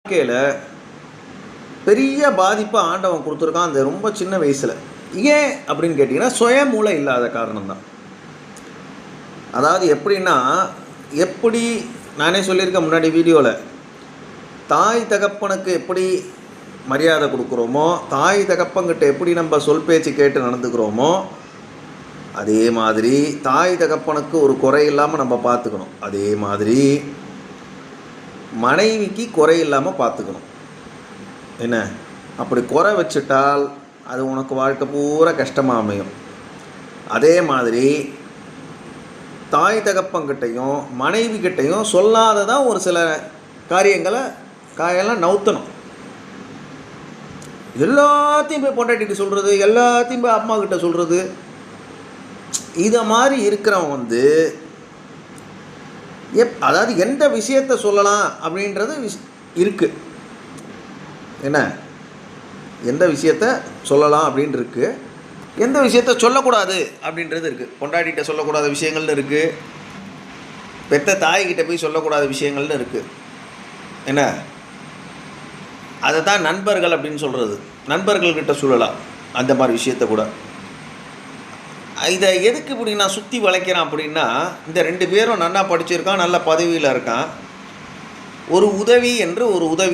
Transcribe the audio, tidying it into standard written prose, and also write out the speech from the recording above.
வாழ்க்கையில் பெரிய பாதிப்பை ஆண்டவன் கொடுத்துருக்கான் அந்த ரொம்ப சின்ன வயசில். ஏன் அப்படின்னு கேட்டிங்கன்னா சுய மூளை இல்லாத காரணம் தான். அதாவது எப்படின்னா, எப்படி நானே சொல்லியிருக்கேன் முன்னாடி வீடியோவில், தாய் தகப்பனுக்கு எப்படி மரியாதை கொடுக்குறோமோ, தாய் தகப்பங்கிட்ட எப்படி நம்ம சொல் பேச்சு கேட்டு நடந்துக்கிறோமோ, அதே மாதிரி தாய் தகப்பனுக்கு ஒரு குறை இல்லாமல் நம்ம பார்த்துக்கணும். அதே மாதிரி மனைவிக்கு குறை இல்லாமல் பார்த்துக்கணும். என்ன, அப்படி குறை வச்சுட்டால் அது உனக்கு வாழ்க்கை பூரா கஷ்டமாக அமையும். அதே மாதிரி தாய் தகப்பங்கிட்டையும் மனைவிக்கிட்டையும் சொல்லாததான் ஒரு சில காரியெல்லாம் நவுத்தணும். எல்லாத்தையும் போய் பொண்டாட்டிகிட்ட சொல்கிறது, எல்லாத்தையும் போய் அம்மா கிட்ட சொல்கிறது, இதை மாதிரி இருக்கிறவன் அதாவது எந்த விஷயத்தை சொல்லலாம் அப்படின்றது இருக்குது. என்ன, எந்த விஷயத்தை சொல்லலாம் அப்படின்ட்டு இருக்குது, எந்த விஷயத்தை சொல்லக்கூடாது அப்படின்றது இருக்குது. பொண்டாட்டிகிட்ட சொல்லக்கூடாத விஷயங்கள்னு இருக்குது, பெத்த தாய்கிட்ட போய் சொல்லக்கூடாத விஷயங்கள்னு இருக்குது. என்ன, அதை தான் நண்பர்கள் அப்படின்னு சொல்கிறது. நண்பர்கள்கிட்ட சொல்லலாம் அந்த மாதிரி விஷயத்தை கூட. இதை எதுக்கு இப்படி நான் சுற்றி வளைக்கிறேன் அப்படின்னா, இந்த 2 பேரும் நல்லா படிச்சிருக்கான், நல்ல பதவியில் இருக்கான், ஒரு உதவி என்று ஒரு உதவி